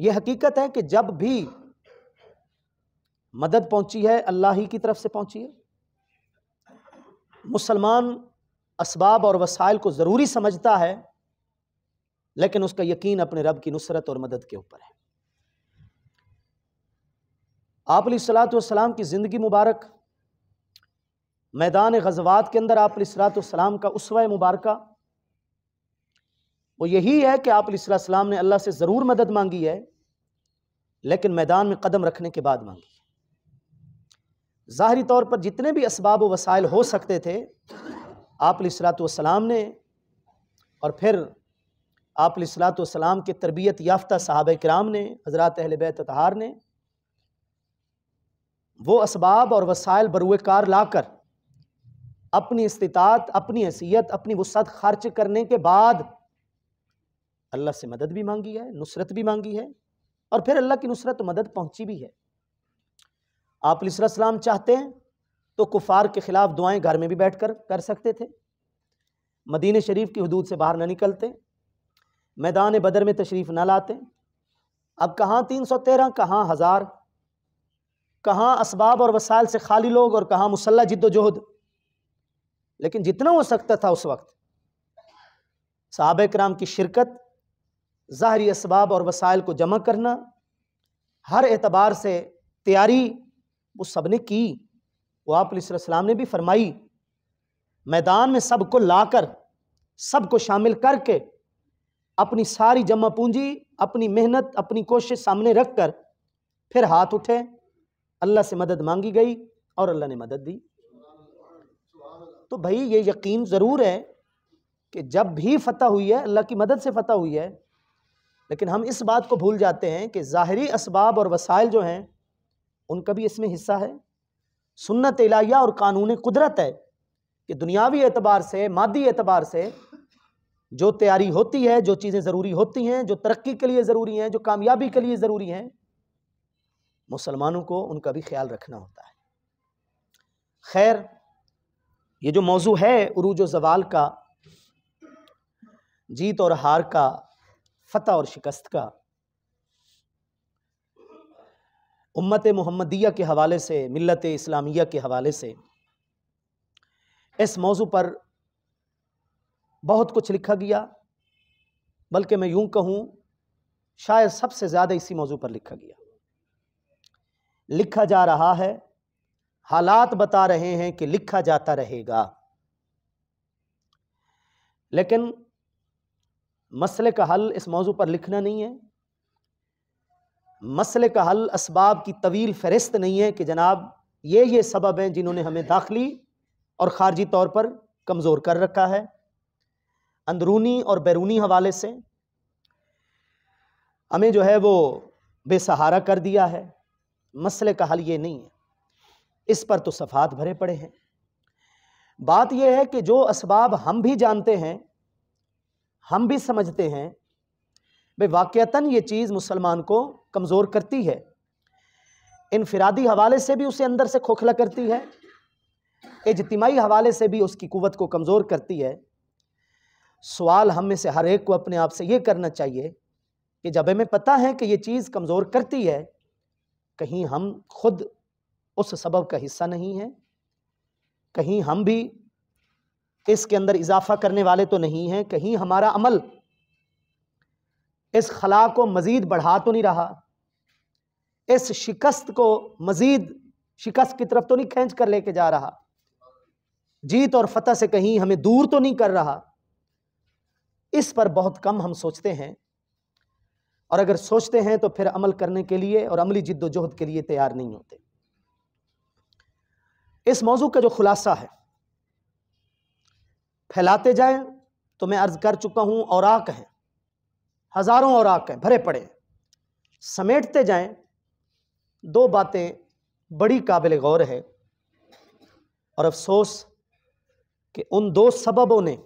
یہ حقیقت ہے کہ جب بھی مدد پہنچی ہے اللہ ہی کی طرف سے پہنچی ہے۔ مسلمان اسباب اور وسائل کو ضروری سمجھتا ہے، لیکن اس کا یقین اپنے رب کی نصرت اور مدد کے اوپر ہے۔ آپ علیہ الصلوۃ والسلام کی زندگی مبارک، میدان غزوات کے اندر آپ علیہ الصلوۃ والسلام کا اسوہ مبارکہ وہ یہی ہے کہ آپ علیہ الصلوۃ والسلام نے اللہ سے ضرور مدد مانگی ہے، لیکن میدان میں قدم رکھنے کے بعد مانگی ہے۔ ظاہری طور پر جتنے بھی اسباب و وسائل ہو سکتے تھے آپ علیہ الصلوۃ والسلام نے، اور پھر آپ علیہ الصلوۃ والسلام کے تربیت یافتہ صحابہ کرام نے، حضرات اہل بیت اطہار نے، وہ اسباب اور وسائل بروئے کار لا کر اپنی استطاعت، اپنی حیثیت، اپنی وسعت خرچ کرنے کے بعد اللہ سے مدد بھی مانگی ہے، نصرت بھی مانگی ہے، اور پھر اللہ کی نصرت و مدد پہنچی بھی ہے۔ آپ علیہ السلام چاہتے ہیں تو کفار کے خلاف دعائیں گھر میں بھی بیٹھ کر کر سکتے تھے، مدینہ شریف کی حدود سے باہر نہ نکلتے، میدان بدر میں تشریف نہ لاتے۔ اب کہاں 313، کہاں 1000، کہاں اسباب اور وسائل سے خالی لوگ اور کہاں مسلح جد و جہد، لیکن جتنا ہو سکتا تھا اس وقت صحابہ کرام کی شرکت، ظاہری اسباب اور وسائل کو جمع کرنا، ہر اعتبار سے تیاری وہ سب نے کی۔ وہ آپ علیہ السلام نے بھی فرمائی، میدان میں سب کو لا کر، سب کو شامل کر کے، اپنی ساری جمع پونجی، اپنی محنت، اپنی کوشش سامنے رکھ کر پھر ہاتھ اٹھے، اللہ سے مدد مانگی گئی اور اللہ نے مدد دی۔ تو بھائی یہ یقین ضرور ہے کہ جب بھی فتح ہوئی ہے اللہ کی مدد سے فتح ہوئی ہے، لیکن ہم اس بات کو بھول جاتے ہیں کہ ظاہری اسباب اور وسائل جو ہیں ان کا بھی اس میں حصہ ہے۔ سنت الہیہ اور قانون قدرت ہے کہ دنیاوی اعتبار سے، مادی اعتبار سے جو تیاری ہوتی ہے، جو چیزیں ضروری ہوتی ہیں، جو ترقی کے لیے ضروری ہیں، جو کامیابی کے لیے ضروری ہیں، مسلمانوں کو ان کا بھی خیال رکھنا ہوتا ہے۔ خیر، یہ جو موضوع ہے عروج و زوال کا، جیت اور ہار کا، فتح اور شکست کا، امت محمدیہ کے حوالے سے، ملت اسلامیہ کے حوالے سے اس موضوع پر بہت کچھ لکھا گیا، بلکہ میں یوں کہوں شاید سب سے زیادہ اسی موضوع پر لکھا گیا، لکھا جا رہا ہے، حالات بتا رہے ہیں کہ لکھا جاتا رہے گا، لیکن مسئلے کا حل اس موضوع پر لکھنا نہیں ہے۔ مسئلے کا حل اسباب کی طویل فہرست نہیں ہے کہ جناب یہ سبب ہیں جنہوں نے ہمیں داخلی اور خارجی طور پر کمزور کر رکھا ہے، اندرونی اور بیرونی حوالے سے ہمیں جو ہے وہ بے سہارا کر دیا ہے۔ مسئلے کا حل یہ نہیں ہے، اس پر تو صفحات بھرے پڑے ہیں۔ بات یہ ہے کہ جو اسباب ہم بھی جانتے ہیں، ہم بھی سمجھتے ہیں، بھئی واقعتاً یہ چیز مسلمان کو کمزور کرتی ہے، انفرادی حوالے سے بھی اسے اندر سے کھوکھلا کرتی ہے، اجتماعی حوالے سے بھی اس کی قوت کو کمزور کرتی ہے۔ سوال ہم میں سے ہر ایک کو اپنے آپ سے یہ کرنا چاہیے کہ جب ہمیں پتہ ہے کہ یہ چیز کمزور کرتی ہے، کہیں ہم خود اس سبب کا حصہ نہیں ہیں، کہیں ہم بھی اس کے اندر اضافہ کرنے والے تو نہیں ہیں، کہیں ہمارا عمل اس خلا کو مزید بڑھا تو نہیں رہا، اس شکست کو مزید شکست کی طرف تو نہیں کھینچ کر لے کے جا رہا، جیت اور فتح سے کہیں ہمیں دور تو نہیں کر رہا۔ اس پر بہت کم ہم سوچتے ہیں، اور اگر سوچتے ہیں تو پھر عمل کرنے کے لیے اور عملی جد و جہد کے لیے تیار نہیں ہوتے۔ اس موضوع کا جو خلاصہ ہے، پھیلاتے جائیں تو میں عرض کر چکا ہوں اوراق ہیں، ہزاروں اوراق ہیں، بھرے پڑے ہیں، سمیٹتے جائیں دو باتیں بڑی قابل غور ہے، اور افسوس کہ ان دو سببوں نے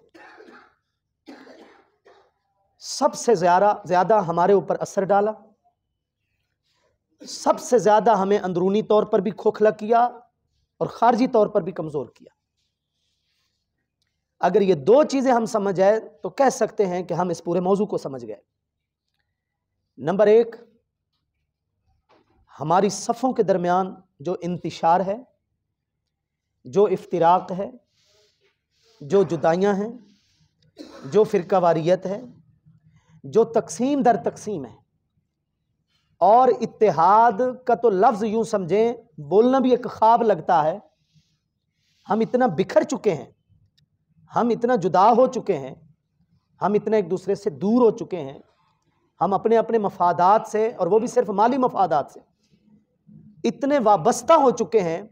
سب سے زیادہ ہمارے اوپر اثر ڈالا، سب سے زیادہ ہمیں اندرونی طور پر بھی کھوکھلا کیا اور خارجی طور پر بھی کمزور کیا۔ اگر یہ دو چیزیں ہم سمجھ آئے تو کہہ سکتے ہیں کہ ہم اس پورے موضوع کو سمجھ گئے۔ نمبر ایک، ہماری صفوں کے درمیان جو انتشار ہے، جو افتراق ہے، جو جدائیاں ہیں، جو فرقہ واریت ہے، جو تقسیم در تقسیم ہے، اور اتحاد کا تو لفظ یوں سمجھیں بولنا بھی ایک خواب لگتا ہے۔ ہم اتنا بکھر چکے ہیں، ہم اتنا جدا ہو چکے ہیں، ہم اتنا ایک دوسرے سے دور ہو چکے ہیں، ہم اپنے اپنے مفادات سے، اور وہ بھی صرف مالی مفادات سے، اتنے وابستہ ہو چکے ہیں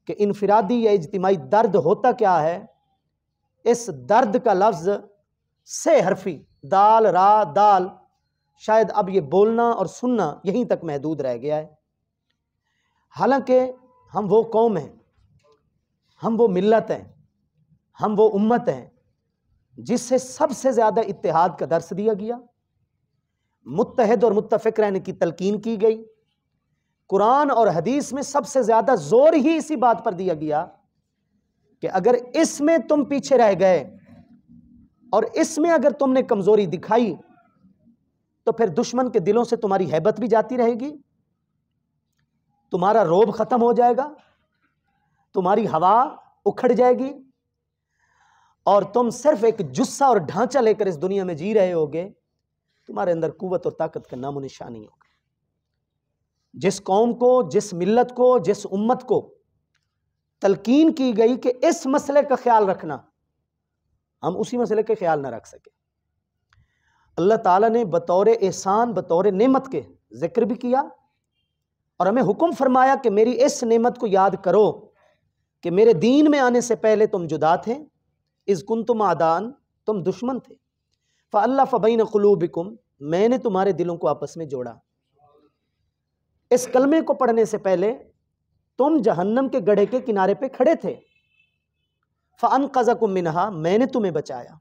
کہ انفرادی یا اجتماعی درد ہوتا کیا ہے؟ اس درد کا لفظ سے حرفی دال را دال، شاید اب یہ بولنا اور سننا یہیں تک محدود رہ گیا ہے۔ حالانکہ ہم وہ قوم ہیں، ہم وہ ملت ہیں، ہم وہ امت ہیں جس سے سب سے زیادہ اتحاد کا درس دیا گیا، متحد اور متفق رہنے کی تلقین کی گئی۔ قرآن اور حدیث میں سب سے زیادہ زور ہی اسی بات پر دیا گیا کہ اگر اس میں تم پیچھے رہ گئے اور اس میں اگر تم نے کمزوری دکھائی تو پھر دشمن کے دلوں سے تمہاری ہیبت بھی جاتی رہے گی، تمہارا روب ختم ہو جائے گا، تمہاری ہوا اکھڑ جائے گی، اور تم صرف ایک جثہ اور ڈھانچہ لے کر اس دنیا میں جی رہے ہوگے، تمہارے اندر قوت اور طاقت کا نام و نشان نہیں ہوگا۔ جس قوم کو، جس ملت کو، جس امت کو تلقین کی گئی کہ اس مسئلے کا خیال رکھنا، ہم اسی مسئلے کا خیال نہ رکھ سکے۔ اللہ تعالیٰ نے بطور احسان، بطور نعمت کے ذکر بھی کیا، اور ہمیں حکم فرمایا کہ میری اس نعمت کو یاد کرو کہ میرے دین میں آنے سے پہلے تم جدا تھے، اذ کنتم اعداء، تم دشمن تھے، فألف بین قلوبکم، میں نے تمہارے دلوں کو آپس میں جوڑا۔ اس کلمے کو پڑھنے سے پہلے تم جہنم کے گڑھے کے کنارے پہ کھڑے تھے، فانقذکم منہا، میں نے تمہیں بچایا،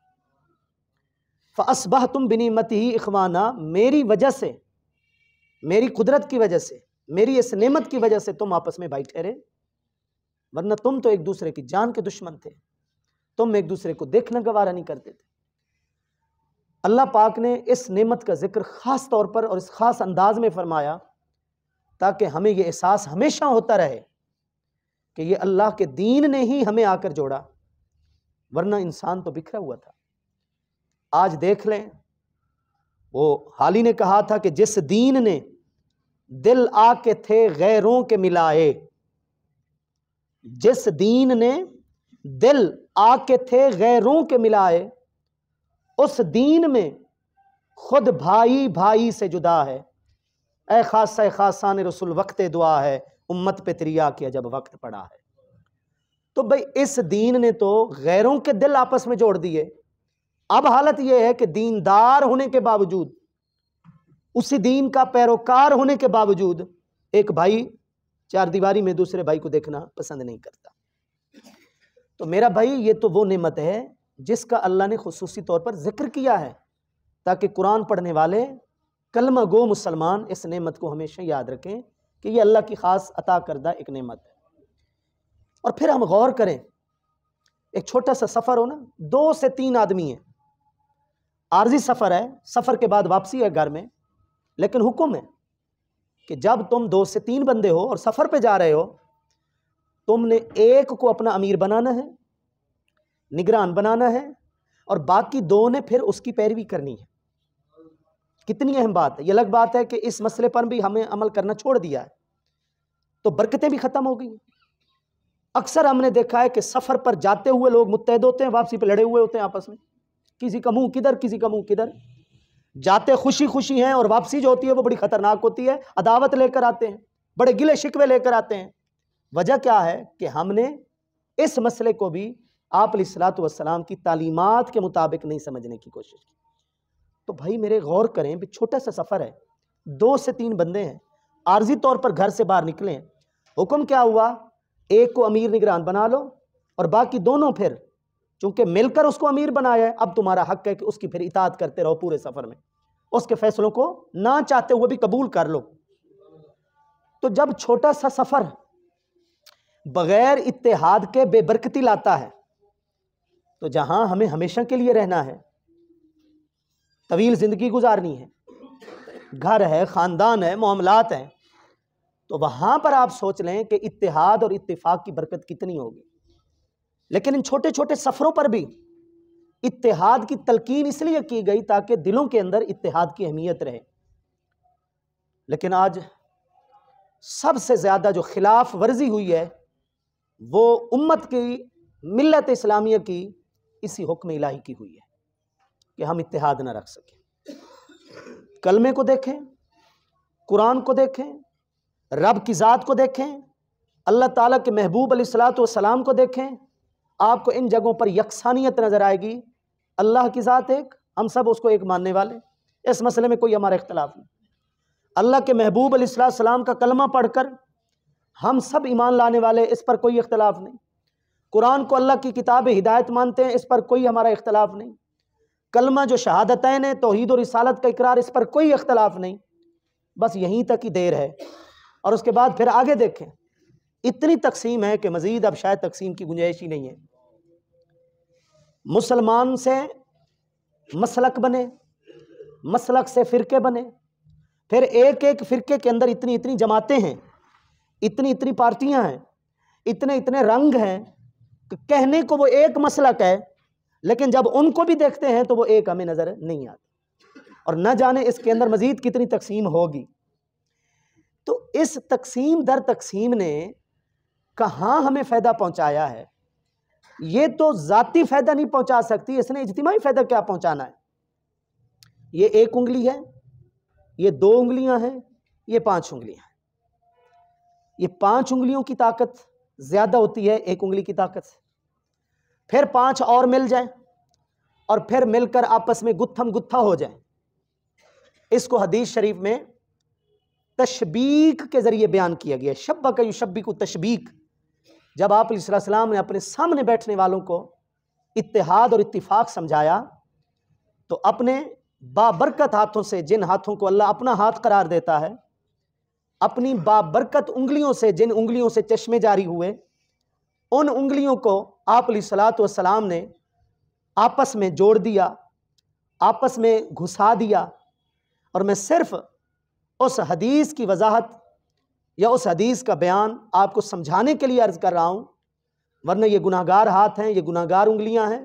فاصبحتم بنعمتہ اخوانا، میری وجہ سے، میری قدرت کی وجہ سے، میری اس نعمت کی وجہ سے تم آپس میں بھائی ٹھہرے، ورنہ تم تو ایک دوسرے کی جان کے دشمن تھے، تم ایک دوسرے کو دیکھنا گوارا نہیں کرتے تھے۔ اللہ پاک نے اس نعمت کا ذکر خاص طور پر اور اس خاص انداز میں فرمایا تاکہ ہمیں یہ احساس ہمیشہ ہوتا رہے کہ یہ اللہ کے دین نے ہی ہمیں آ کر جوڑا، ورنہ انسان تو بکھرا ہوا تھا۔ آج دیکھ لیں، وہ حالی نے کہا تھا کہ جس دین نے دل آ کے تھے غیروں کے ملائے، جس دین نے دل آ کے تھے غیروں کے ملائے، اس دین میں خود بھائی بھائی سے جدا ہے، اے خاصہ خاصان رسول وقت دعا ہے، امت پہ تریا کیا جب وقت پڑا ہے۔ تو بھئی اس دین نے تو غیروں کے دل آپس میں جوڑ دیے، اب حالت یہ ہے کہ دیندار ہونے کے باوجود، اسی دین کا پیروکار ہونے کے باوجود، ایک بھائی چار دیواری میں دوسرے بھائی کو دیکھنا پسند نہیں کرتا۔ تو میرا بھائی، یہ تو وہ نعمت ہے جس کا اللہ نے خصوصی طور پر ذکر کیا ہے تاکہ قرآن پڑھنے والے کلمہ گو مسلمان اس نعمت کو ہمیشہ یاد رکھیں کہ یہ اللہ کی خاص عطا کردہ ایک نعمت ہے۔ اور پھر ہم غور کریں، ایک چھوٹا سا سفر ہو نا، 2 سے 3 آدمی ہیں، عارضی سفر ہے، سفر کے بعد واپسی ہے گھر میں، لیکن حکم ہے کہ جب تم 2 سے 3 بندے ہو اور سفر پہ جا رہے ہو، تم نے ایک کو اپنا امیر بنانا ہے، نگران بنانا ہے، اور باقی 2 نے پھر اس کی پیروی کرنی ہے۔ کتنی اہم بات ہے۔ یہ الگ بات ہے کہ اس مسئلے پر بھی ہمیں عمل کرنا چھوڑ دیا ہے تو برکتیں بھی ختم ہو گئی۔ اکثر ہم نے دیکھا ہے کہ سفر پر جاتے ہوئے لوگ متحد ہوتے ہیں، واپسی پہ لڑے ہوئے ہوتے ہیں آپس میں، کسی کا منہ کدھر، کسی کا منہ کدھر، جاتے خوشی خوشی ہیں اور واپسی جو ہوتی ہے وہ بڑی خطرناک ہوتی ہے، عداوت لے کر آتے ہیں، بڑے گلے شکوے لے کر آتے ہیں۔ وجہ کیا ہے کہ ہم نے اس مسئلے کو بھی آپ علیہ الصلوۃ والسلام کی تعلیمات کے مطابق نہیں سمجھنے کی کوشش کی۔ تو بھائی میرے غور کریں، بھی چھوٹا سا سفر ہے، 2 سے 3 بندے ہیں، عارضی طور پر گھر سے باہر نکلے ہیں، حکم کیا ہوا؟ ایک کو امیر نگران بنا لو اور باقی دونوں پھر چونکہ مل کر اس کو امیر بنایا ہے، اب تمہارا حق ہے کہ اس کی پھر اطاعت کرتے رہو پورے سفر میں، اس کے فیصلوں کو نہ چاہتے ہوئے بھی قبول کر لو۔ تو جب چھوٹا سا سفر بغیر اتحاد کے بے برکتی لاتا ہے، تو جہاں ہمیں ہمیشہ کے لیے رہنا ہے، طویل زندگی گزارنی ہے، گھر ہے، خاندان ہے، معاملات ہیں، تو وہاں پر آپ سوچ لیں کہ اتحاد اور اتفاق کی برکت کتنی ہوگی۔ لیکن ان چھوٹے چھوٹے سفروں پر بھی اتحاد کی تلقین اس لیے کی گئی تاکہ دلوں کے اندر اتحاد کی اہمیت رہے۔ لیکن آج سب سے زیادہ جو خلاف ورزی ہوئی ہے وہ امت کی، ملت اسلامیہ کی اسی حکم الہی کی ہوئی ہے کہ ہم اتحاد نہ رکھ سکیں۔ کلمے کو دیکھیں، قرآن کو دیکھیں، رب کی ذات کو دیکھیں، اللہ تعالیٰ کے محبوب علیہ الصلوۃ والسلام کو دیکھیں، آپ کو ان جگہوں پر یکسانیت نظر آئے گی۔ اللہ کی ذات ایک، ہم سب اس کو ایک ماننے والے، اس مسئلے میں کوئی ہمارا اختلاف نہیں۔ اللہ کے محبوب علیہ الصلوۃ والسلام کا کلمہ پڑھ کر ہم سب ایمان لانے والے، اس پر کوئی اختلاف نہیں۔ قرآن کو اللہ کی کتاب ہدایت مانتے ہیں، اس پر کوئی ہمارا اختلاف نہیں۔ کلمہ جو شہادتین ہے، توحید و رسالت کا اقرار، اس پر کوئی اختلاف نہیں۔ بس یہیں تک ہی دیر ہے، اور اس کے بعد پھر آگے دیکھیں، اتنی تقسیم ہے کہ مزید اب شاید تقسیم کی گنجائش ہی نہیں ہے۔ مسلمان سے مسلک بنے، مسلک سے فرقے بنے، پھر ایک ایک فرقے کے اندر اتنی اتنی جماعتیں ہیں، اتنی اتنی پارٹیاں ہیں، اتنے اتنے رنگ ہیں کہ کہنے کو وہ ایک مسلک ہے، لیکن جب ان کو بھی دیکھتے ہیں تو وہ ایک ہمیں نظر نہیں آتا، اور نہ جانے اس کے اندر مزید کتنی تقسیم ہوگی۔ تو اس تقسیم در تقسیم نے کہاں ہمیں فائدہ پہنچایا ہے؟ یہ تو ذاتی فائدہ نہیں پہنچا سکتی، اس نے اجتماعی فائدہ کیا پہنچانا ہے؟ یہ ایک انگلی ہے، یہ دو انگلیاں ہیں، یہ 5 انگلیاں ہیں۔ یہ 5 انگلیوں کی طاقت زیادہ ہوتی ہے ایک انگلی کی طاقت سے، پھر 5 اور مل جائیں اور پھر مل کر آپس میں گتھم گتھا ہو جائیں۔ اس کو حدیث شریف میں تشبیک کے ذریعے بیان کیا گیا ہے، شبک یشبک تشبیک۔ جب آپ علیہ السلام نے اپنے سامنے بیٹھنے والوں کو اتحاد اور اتفاق سمجھایا تو اپنے بابرکت ہاتھوں سے، جن ہاتھوں کو اللہ اپنا ہاتھ قرار دیتا ہے، اپنی بابرکت انگلیوں سے، جن انگلیوں سے چشمے جاری ہوئے، ان انگلیوں کو آپ علیہ الصلوۃ والسلام نے آپس میں جوڑ دیا، آپس میں گھسا دیا۔ اور میں صرف اس حدیث کی وضاحت یا اس حدیث کا بیان آپ کو سمجھانے کے لیے عرض کر رہا ہوں، ورنہ یہ گناہگار ہاتھ ہیں، یہ گناہگار انگلیاں ہیں۔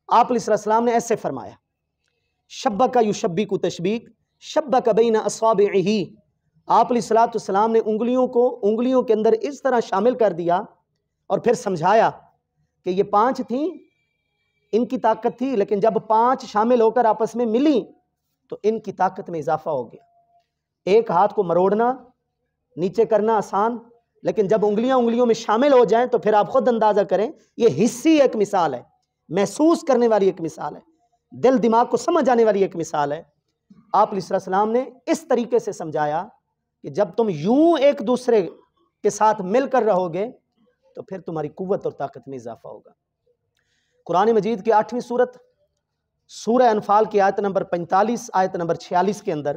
آپ علیہ السلام نے ایسے فرمایا، شبک یشبک تشبیک شبک بین اصابعہ۔ آپ علیہ السلام نے انگلیوں کے اندر اس طرح شامل کر دیا اور پھر سمجھایا کہ یہ 5 تھیں، ان کی طاقت تھی، لیکن جب 5 شامل ہو کر آپس میں ملی تو ان کی طاقت میں اضافہ ہو گیا۔ ایک ہاتھ کو مروڑنا، نیچے کرنا آسان، لیکن جب انگلیوں میں شامل ہو جائیں تو پھر آپ خود اندازہ کریں، یہ حصی ایک مثال ہے، محسوس کرنے والی ایک مثال ہے، دل دماغ کو سمجھ آنے والی ایک مثال ہے۔ آپ علیہ السلام نے اس طریقے سے سمجھایا کہ جب تم یوں ایک دوسرے کے ساتھ مل کر رہو گے تو پھر تمہاری قوت اور طاقت میں اضافہ ہوگا۔ قرآن مجید کی 8ویں سورت، سورہ انفال کی آیت نمبر 45، آیت نمبر 46 کے اندر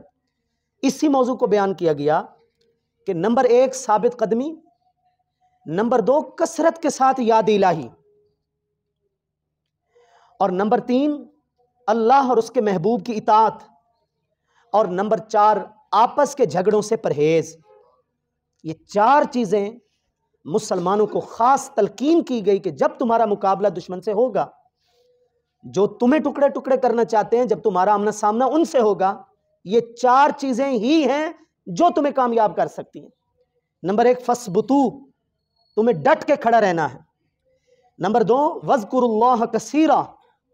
اسی موضوع کو بیان کیا گیا کہ نمبر 1 ثابت قدمی، نمبر 2 کثرت کے ساتھ یاد الہی، اور نمبر 3 اللہ اور اس کے محبوب کی اطاعت، اور نمبر 4 آپس کے جھگڑوں سے پرہیز۔ یہ 4 چیزیں مسلمانوں کو خاص تلقین کی گئی کہ جب تمہارا مقابلہ دشمن سے ہوگا، جو تمہیں ٹکڑے ٹکڑے کرنا چاہتے ہیں، جب تمہارا آمنا سامنا ان سے ہوگا، یہ 4 چیزیں ہی ہیں جو تمہیں کامیاب کر سکتی ہیں۔ نمبر 1 فثبتو، تمہیں ڈٹ کے کھڑا رہنا ہے۔ نمبر 2 وذکروا اللہ کثیرا،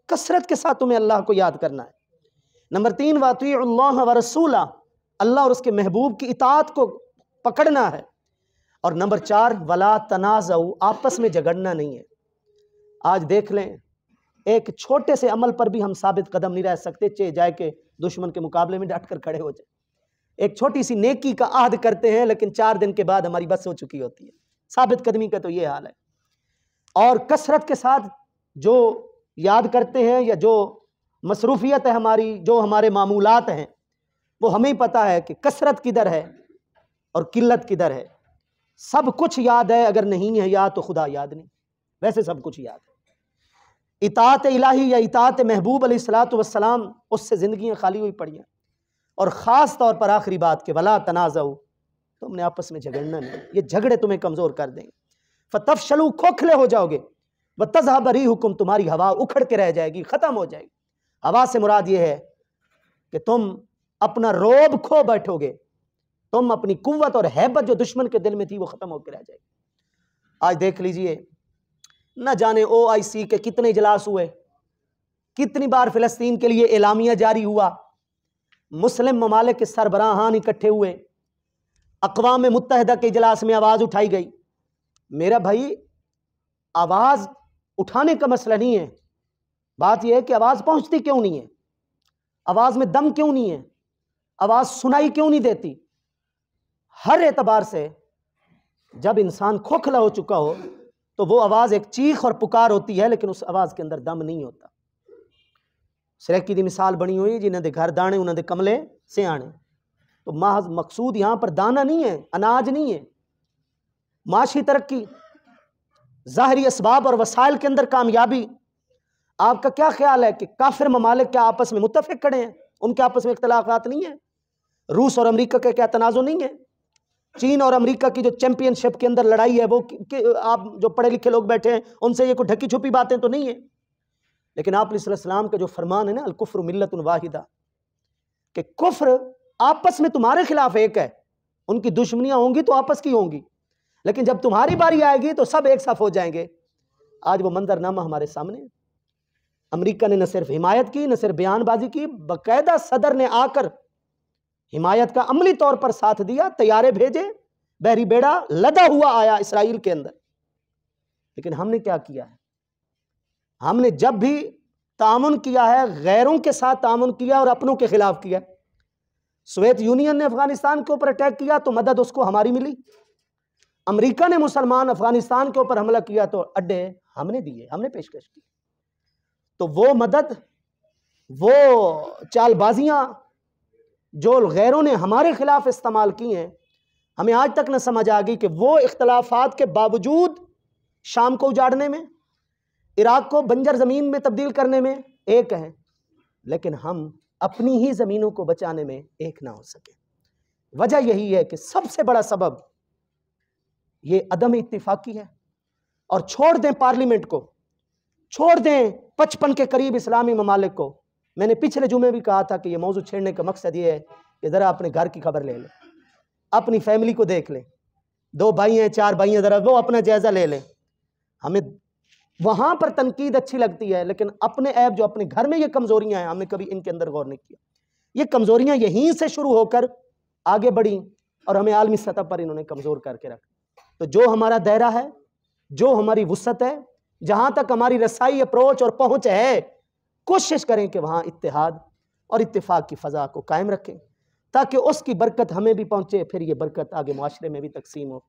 کثرت کے ساتھ تمہیں اللہ کو یاد کرنا ہے۔ نمبر 3 واطیعوا اللہ ورسولہ، اللہ اور اس کے محبوب کی اطاعت کو پکڑنا ہے۔ اور نمبر 4 ولا تنازعوا، آپس میں جھگڑنا نہیں ہے۔ آج دیکھ لیں، ایک چھوٹے سے عمل پر بھی ہم ثابت قدم نہیں رہ سکتے، چاہے جائے کہ دشمن کے مقابلے میں ڈٹ کر کھڑے ہو جائیں۔ ایک چھوٹی سی نیکی کا عہد کرتے ہیں، لیکن 4 دن کے بعد ہماری بس ہو چکی ہوتی ہے۔ ثابت قدمی کا تو یہ حال ہے۔ اور کثرت کے ساتھ جو یاد کرتے ہیں یا جو مصروفیت ہے ہماری، جو ہمارے معمولات ہیں، وہ ہمیں پتہ ہے کہ کثرت کدھر ہے اور قلت کدھر ہے۔ سب کچھ یاد ہے، اگر نہیں ہے یاد تو خدا یاد نہیں، ویسے سب کچھ یاد ہے۔ اطاعت الہی یا اطاعت محبوب علیہ الصلوۃ والسلام، اس سے زندگیاں خالی ہوئی پڑی ہیں۔ اور خاص طور پر آخری بات کہ ولا تنازعوا، تم نے آپس میں جھگڑنا نہیں، یہ جھگڑے تمہیں کمزور کر دیں گے۔ فتفشلوا، کھوکھلے ہو جاؤ گے، وتذهب ريحكم، تمہاری ہوا اکھڑ کے رہ جائے گی، ختم ہو جائے گی۔ ہوا سے مراد یہ ہے کہ تم اپنا روب کھو بیٹھو گے، تم اپنی قوت اور ہیبت جو دشمن کے دل میں تھی وہ ختم ہو کے رہ جائے گی۔ آج دیکھ لیجئے، نہ جانے OIC کے کتنے اجلاس ہوئے، کتنی بار فلسطین کے لیے اعلامیہ جاری ہوا، مسلم ممالک کے سربراہان اکٹھے ہوئے، اقوام متحدہ کے اجلاس میں آواز اٹھائی گئی۔ میرا بھائی، آواز اٹھانے کا مسئلہ نہیں ہے، بات یہ ہے کہ آواز پہنچتی کیوں نہیں ہے، آواز میں دم کیوں نہیں ہے، آواز سنائی کیوں نہیں دیتی۔ ہر اعتبار سے جب انسان کھوکھلا ہو چکا ہو تو وہ آواز ایک چیخ اور پکار ہوتی ہے، لیکن اس آواز کے اندر دم نہیں ہوتا۔ سریکی دی مثال بنی ہوئی، جنہاں دے گھر دانے انہاں دے کملے سیانے، تو محض مقصود یہاں پر دانہ نہیں ہے، اناج نہیں ہے، معاشی ترقی، ظاہری اسباب اور وسائل کے اندر کامیابی۔ آپ کا کیا خیال ہے کہ کافر ممالک کیا آپس میں متفق کھڑے ہیں؟ ان کے آپس میں اختلافات نہیں ہیں؟ روس اور امریکہ کا کیا تنازع نہیں ہے؟ چین اور امریکہ کی جو چیمپئن شپ کے اندر لڑائی ہے، وہ آپ جو پڑھے لکھے لوگ بیٹھے ہیں ان سے یہ کوئی ڈھکی چھپی باتیں تو نہیں ہیں۔ لیکن آپ علیہ السلام کا جو فرمان ہے نا، الکفر ملت واحدہ، کہ کفر آپس میں تمہارے خلاف ایک ہے، ان کی دشمنیاں ہوں گی تو آپس کی ہوں گی، لیکن جب تمہاری باری آئے گی تو سب ایک صف ہو جائیں گے۔ آج وہ منظر نامہ ہمارے سامنے ہے۔ امریکہ نے نہ صرف حمایت کی، نہ صرف بیان بازی کی، باقاعدہ صدر نے آ کر حمایت کا عملی طور پر ساتھ دیا، طیارے بھیجے، بحری بیڑا لدا ہوا آیا اسرائیل کے اندر۔ لیکن ہم نے کیا کیا ہے؟ ہم نے جب بھی تعاون کیا ہے، غیروں کے ساتھ تعاون کیا اور اپنوں کے خلاف کیا۔ سوویت یونین نے افغانستان کے اوپر اٹیک کیا تو مدد اس کو ہماری ملی۔ امریکہ نے مسلمان افغانستان کے اوپر حملہ کیا تو اڈے ہم نے دیے، ہم نے پیشکش کی۔ تو وہ مدد، وہ چال بازیاں جو غیروں نے ہمارے خلاف استعمال کی ہیں، ہمیں آج تک نہ سمجھ آ گئی کہ وہ اختلافات کے باوجود شام کو اجاڑنے میں، عراق کو بنجر زمین میں تبدیل کرنے میں ایک ہیں، لیکن ہم اپنی ہی زمینوں کو بچانے میں ایک نہ ہو سکے۔ وجہ یہی ہے کہ سب سے بڑا سبب یہ عدم اتفاقی ہے۔ اور چھوڑ دیں پارلیمنٹ کو، چھوڑ دیں 55 کے قریب اسلامی ممالک کو۔ میں نے پچھلے جمعے بھی کہا تھا کہ یہ موضوع چھیڑنے کا مقصد یہ ہے کہ ذرا اپنے گھر کی خبر لے لیں، اپنی فیملی کو دیکھ لیں، 2 بھائی ہیں 4 بھائی ہیں، ذرا وہ اپنا جائزہ لے لیں۔ ہمیں وہاں پر تنقید اچھی لگتی ہے، لیکن اپنے عیب جو اپنے گھر میں یہ کمزوریاں ہیں، ہم نے کبھی ان کے اندر غور نہیں کیا۔ یہ کمزوریاں یہیں سے شروع ہو کر آگے بڑھیں اور ہمیں عالمی سطح پر انہوں نے کمزور کر کے رکھا۔ تو جو ہمارا دائرہ ہے، جو ہماری وسعت ہے، جہاں تک ہماری رسائی، اپروچ اور پہنچ ہے، کوشش کریں کہ وہاں اتحاد اور اتفاق کی فضا کو قائم رکھیں، تاکہ اس کی برکت ہمیں بھی پہنچے، پھر یہ برکت آگے معاشرے میں بھی تقسیم ہو۔